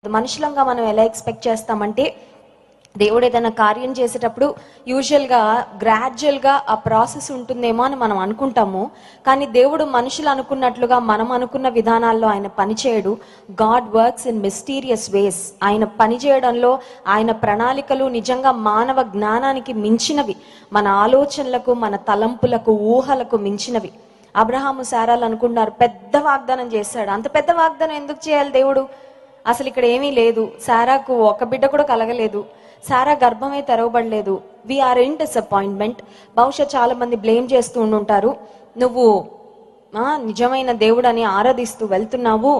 మనుషులంగా మనం ఎలా ఎక్స్పెక్ట్ చేస్తామంటే దేవుడు ఏదైనా కార్యం చేసేటప్పుడు యూజువల్గా గ్రాడ్యువల్గా ఆ ప్రాసెస్ ఉంటుందేమో అని మనం అనుకుంటాము. కానీ దేవుడు మనుషులు అనుకున్నట్లుగా మనం అనుకున్న విధానాల్లో ఆయన పనిచేయడు. గాడ్ వర్క్స్ ఇన్ మిస్టీరియస్ వేస్. ఆయన పనిచేయడంలో ఆయన ప్రణాళికలు నిజంగా మానవ జ్ఞానానికి మించినవి, మన ఆలోచనలకు, మన తలంపులకు, ఊహలకు మించినవి. అబ్రహాము శారాలు అనుకున్నారు, పెద్ద వాగ్దానం చేశాడు. అంత పెద్ద వాగ్దానం ఎందుకు చేయాలి దేవుడు? అసలు ఇక్కడ ఏమీ లేదు. శారాకు ఒక బిడ్డ కూడా కలగలేదు. శారా గర్భమే తెరవబడలేదు. We're in disappointment. బహుశా చాలా మంది బ్లేమ్ చేస్తూ ఉండుంటారు, నువ్వు నిజమైన దేవుడని ఆరాధిస్తూ వెళ్తున్నావు,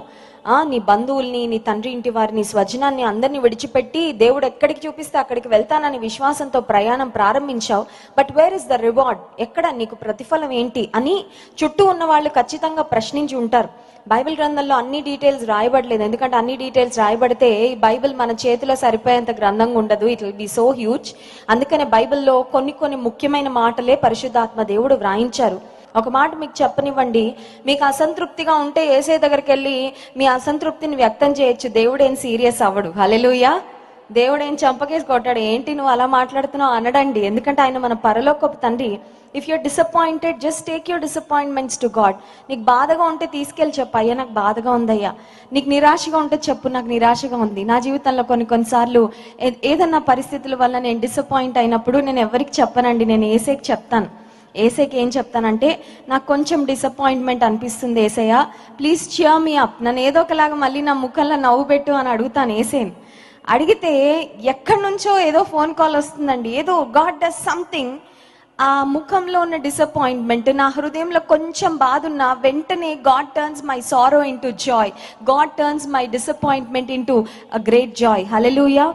నీ బంధువుల్ని, నీ తండ్రి ఇంటి వారిని, స్వజనాన్ని అందరినీ విడిచిపెట్టి దేవుడు ఎక్కడికి చూపిస్తే అక్కడికి వెళ్తానని విశ్వాసంతో ప్రయాణం ప్రారంభించావు. But where is the reward? ఎక్కడ నీకు ప్రతిఫలం ఏంటి అని చుట్టూ ఉన్న వాళ్ళు ఖచ్చితంగా ప్రశ్నించి ఉంటారు. బైబిల్ గ్రంథంలో అన్ని డీటెయిల్స్ రాయబడలేదు, ఎందుకంటే అన్ని డీటెయిల్స్ రాయబడితే ఈ బైబిల్ మన చేతిలో సరిపోయేంత గ్రంథంగా ఉండదు. It will be so huge. అందుకనే బైబిల్లో కొన్ని ముఖ్యమైన మాటలే పరిశుద్ధాత్మ దేవుడు వ్రాయించారు. ఒక మాట మీకు చెప్పనివ్వండి, మీకు అసంతృప్తిగా ఉంటే యేసయ్య దగ్గరికి వెళ్ళి మీ అసంతృప్తిని వ్యక్తం చేయొచ్చు. దేవుడేం సీరియస్ అవ్వడు. హల్లెలూయా. దేవుడేం చంపకేసి కొట్టాడు, ఏంటి నువ్వు అలా మాట్లాడుతున్నావు అనడండి. ఎందుకంటే ఆయన మన పరలోకపు తండ్రి. If you're disappointed, just take your disappointments to God. నీకు బాధగా ఉంటే తీసుకెళ్ళి చెప్పు, అయ్యా నాకు బాధగా ఉందయ్యా. నీకు నిరాశగా ఉంటే చెప్పు, నాకు నిరాశగా ఉంది. నా జీవితంలో కొన్నిసార్లు ఏదన్నా పరిస్థితుల వల్ల నేను డిసప్పాయింట్ అయినప్పుడు నేను ఎవరికి చెప్పనండి, నేను యేసయ్యకి చెప్తాను. యేసయ్యకి ఏం చెప్తానంటే, నాకు కొంచెం డిసప్పాయింట్మెంట్ అనిపిస్తుంది యేసయ్య, ప్లీజ్ చియర్ మీ అప్. నన్ను ఏదో ఒకలాగా మళ్ళీ నా ముఖంలో నవ్వు పెట్టు అని అడుగుతాను యేసయ్యని. అడిగితే ఎక్కడి నుంచో ఏదో ఫోన్ కాల్ వస్తుందండి. ఏదో గాడ్ డస్ సంథింగ్. ఆ ముఖంలో ఉన్న డిసప్పాయింట్మెంట్, నా హృదయంలో కొంచెం బాధ ఉన్న వెంటనే God turns my sorrow into Joy. God turns my disappointment into a great Joy. Hallelujah.